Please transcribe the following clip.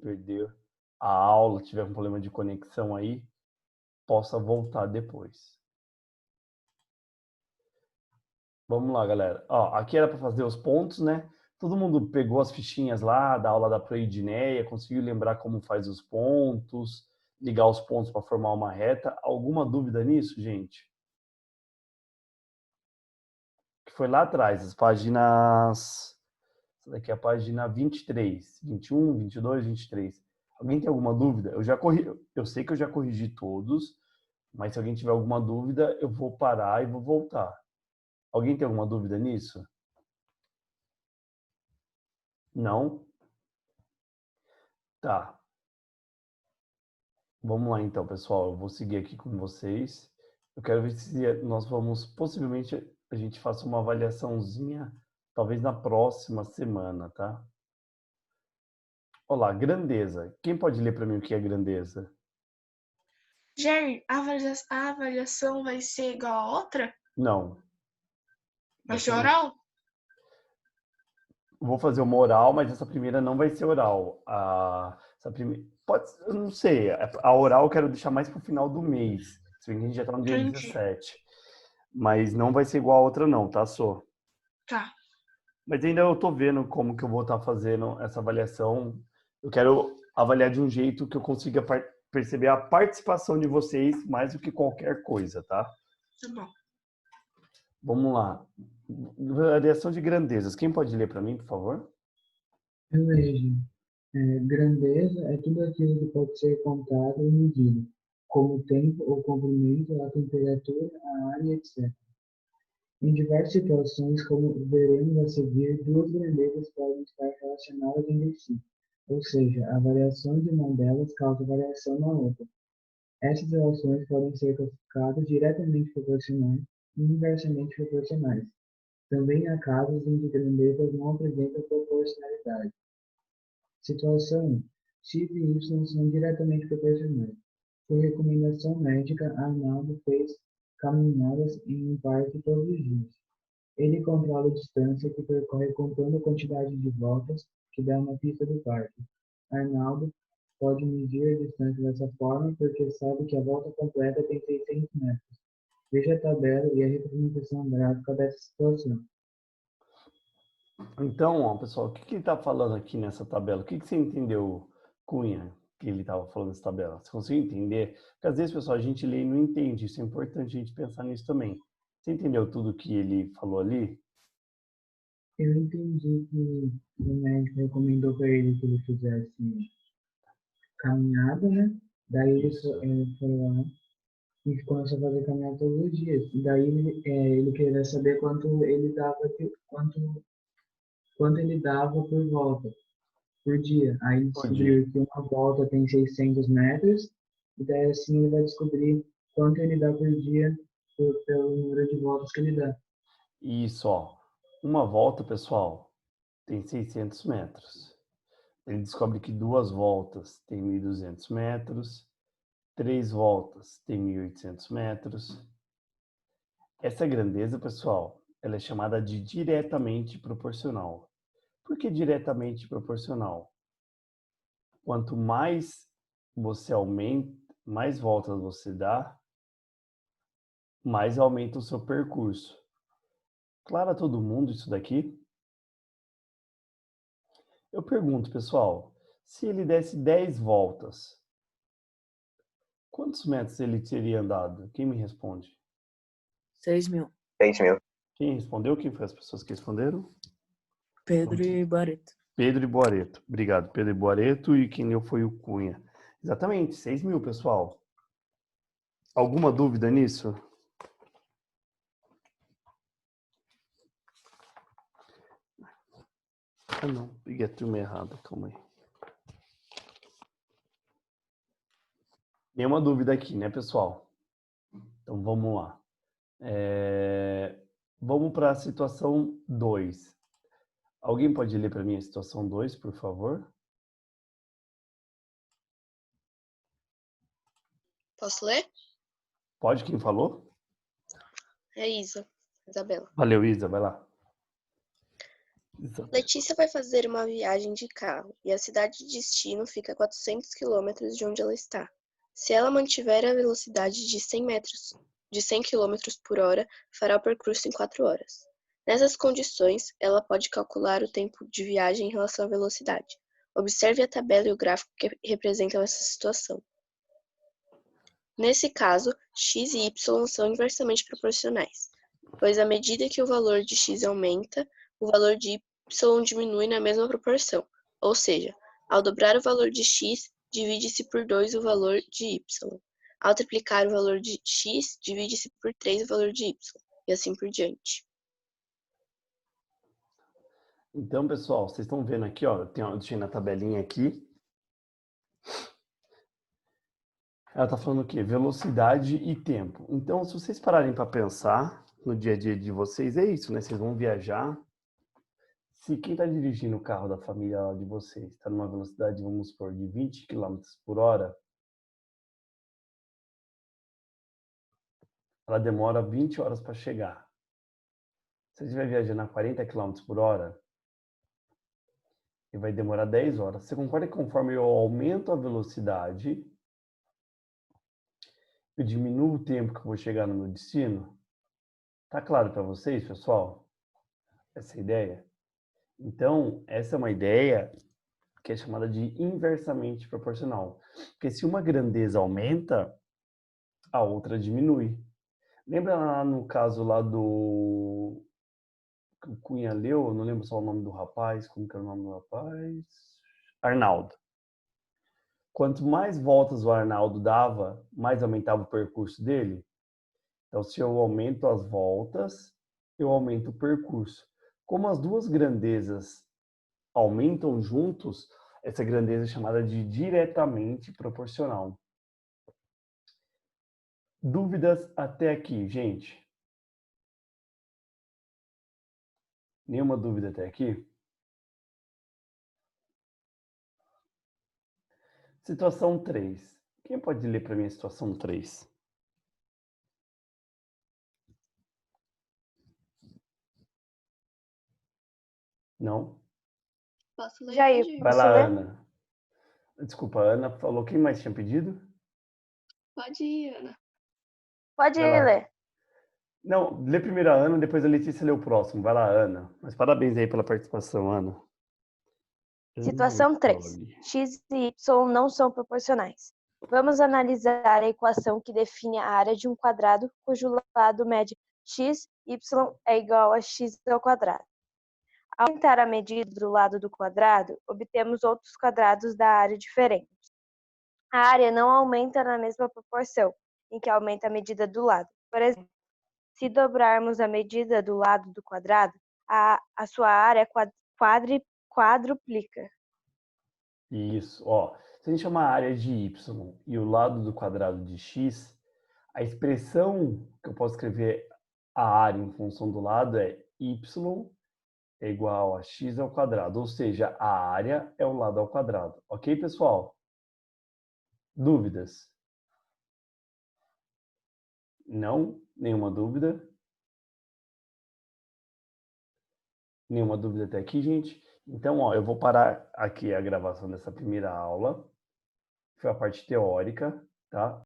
perder a aula, tiver um problema de conexão aí, possa voltar depois. Vamos lá, galera. Ó, aqui era para fazer os pontos, né? Todo mundo pegou as fichinhas lá da aula da Proidineia, conseguiu lembrar como faz os pontos, ligar os pontos para formar uma reta. Alguma dúvida nisso, gente? Que foi lá atrás, as páginas... Essa daqui é a página 23, 21, 22, 23. Alguém tem alguma dúvida? Eu sei que eu já corrigi todos, mas se alguém tiver alguma dúvida, eu vou parar e vou voltar. Alguém tem alguma dúvida nisso? Não? Tá. Vamos lá então, pessoal. Eu vou seguir aqui com vocês. Eu quero ver se nós vamos, possivelmente, a gente faça uma avaliaçãozinha, talvez na próxima semana, tá? Olá, grandeza. Quem pode ler para mim o que é grandeza? Jerry, a avaliação vai ser igual a outra? Não. Vai ser oral? Vou fazer uma oral, mas essa primeira não vai ser oral. Essa primeira, eu não sei. A oral eu quero deixar mais para o final do mês. Se bem que a gente já está no dia Entendi. 17. Mas não vai ser igual a outra não, tá, Sô? Tá. Mas ainda eu tô vendo como que eu vou estar fazendo essa avaliação. Eu quero avaliar de um jeito que eu consiga perceber a participação de vocês mais do que qualquer coisa, tá? Tá bom. Vamos lá. Variação de grandezas. Quem pode ler para mim, por favor? Beleza. Grandeza é tudo aquilo que pode ser contado e medido, como o tempo, o comprimento, a temperatura, a área, etc. Em diversas situações, como veremos a seguir, duas grandezas podem estar relacionadas entre si, ou seja, a variação de uma delas causa variação na outra. Essas relações podem ser classificadas diretamente proporcionais e inversamente proporcionais. Também há casos em que grandezas não apresentam proporcionalidade. Situação 1. X e Y são diretamente proporcionais. Por recomendação médica, Arnaldo fez caminhadas em um parque todos os dias. Ele controla a distância que percorre contando a quantidade de voltas que dá na pista do parque. Arnaldo pode medir a distância dessa forma porque sabe que a volta completa tem 600 metros. Veja a tabela e a representação gráfica dessa situação. Então, ó, pessoal, o que ele está falando aqui nessa tabela? O que você entendeu, Cunha, que ele estava falando nessa tabela? Você conseguiu entender? Porque às vezes, pessoal, a gente lê e não entende. Isso é importante a gente pensar nisso também. Você entendeu tudo que ele falou ali? Eu entendi que o médico recomendou para ele que ele fizesse caminhada, né? Daí ele Isso. foi lá e começou a fazer caminhada todos os dias. E daí ele queria saber quanto ele dava por volta, por dia. Aí ele Bom dia. descobriu que uma volta tem 600 metros, e daí assim ele vai descobrir quanto ele dá por dia pelo número de voltas que ele dá. Isso, ó. Uma volta, pessoal, tem 600 metros. Ele descobre que duas voltas tem 1.200 metros. Três voltas tem 1.800 metros. Essa grandeza, pessoal, ela é chamada de diretamente proporcional. Por que diretamente proporcional? Quanto mais você aumenta, mais voltas você dá, mais aumenta o seu percurso. Claro a todo mundo isso daqui? Eu pergunto, pessoal, se ele desse 10 voltas, quantos metros ele teria andado? Quem me responde? 6.000. 6.000. Quem respondeu? Quem foram as pessoas que responderam? Pedro e Barreto. Pedro e Boareto. Obrigado, Pedro e Boareto. E quem leu foi o Cunha. Exatamente, 6.000, pessoal. Alguma dúvida nisso? Ah, não. Peguei a turma errada. Calma aí. Nenhuma dúvida aqui, né, pessoal? Então, vamos lá. Vamos para a situação 2. Alguém pode ler para mim a situação 2, por favor? Posso ler? Pode, quem falou? É Isabela. Valeu, Isa, vai lá. Exato. Letícia vai fazer uma viagem de carro e a cidade de destino fica a 400 quilômetros de onde ela está. Se ela mantiver a velocidade de 100 km por hora, fará o percurso em 4 horas. Nessas condições, ela pode calcular o tempo de viagem em relação à velocidade. Observe a tabela e o gráfico que representam essa situação. Nesse caso, x e y são inversamente proporcionais, pois à medida que o valor de x aumenta, o valor de y diminui na mesma proporção, ou seja, ao dobrar o valor de x, divide-se por 2 o valor de y. Ao triplicar o valor de x, divide-se por 3 o valor de y, e assim por diante. Então, pessoal, vocês estão vendo aqui, ó, eu deixei na tabelinha aqui. Ela está falando o quê? Velocidade e tempo. Então, se vocês pararem para pensar no dia a dia de vocês, é isso, né? Vocês vão viajar. Se quem está dirigindo o carro da família de vocês está numa velocidade, vamos supor, de 20 km por hora, ela demora 20 horas para chegar. Se você estiver viajando a 40 km por hora, ele vai demorar 10 horas. Você concorda que conforme eu aumento a velocidade, eu diminuo o tempo que eu vou chegar no meu destino? Tá claro para vocês, pessoal? Essa ideia? Então, essa é uma ideia que é chamada de inversamente proporcional. Porque se uma grandeza aumenta, a outra diminui. Lembra lá no caso lá do que o Cunha leu? Eu não lembro só o nome do rapaz. Como que era o nome do rapaz? Arnaldo. Quanto mais voltas o Arnaldo dava, mais aumentava o percurso dele. Então, se eu aumento as voltas, eu aumento o percurso. Como as duas grandezas aumentam juntos, essa grandeza é chamada de diretamente proporcional. Dúvidas até aqui, gente? Nenhuma dúvida até aqui? Situação 3. Quem pode ler para mim a situação 3? Não? Posso ler? Jair, Pode ir. Vai posso lá, ler? Ana. Desculpa, a Ana falou. Quem mais tinha pedido? Pode ir, Ana. Pode Vai lá. ler. Não, lê primeiro a Ana, depois a Letícia lê o próximo. Vai lá, Ana. Mas parabéns aí pela participação, Ana. Situação 3. X e Y não são proporcionais. Vamos analisar a equação que define a área de um quadrado cujo lado mede x, y é igual a x ao quadrado. Ao aumentar a medida do lado do quadrado, obtemos outros quadrados da área diferentes. A área não aumenta na mesma proporção em que aumenta a medida do lado. Por exemplo, se dobrarmos a medida do lado do quadrado, a sua área quadruplica. Isso, ó. Se a gente chamar a área de y e o lado do quadrado de x, a expressão que eu posso escrever a área em função do lado é y é igual a x ao quadrado, ou seja, a área é o lado ao quadrado. Ok, pessoal? Dúvidas? Não? Nenhuma dúvida? Nenhuma dúvida até aqui, gente? Então, ó, eu vou parar aqui a gravação dessa primeira aula. Foi a parte teórica, tá?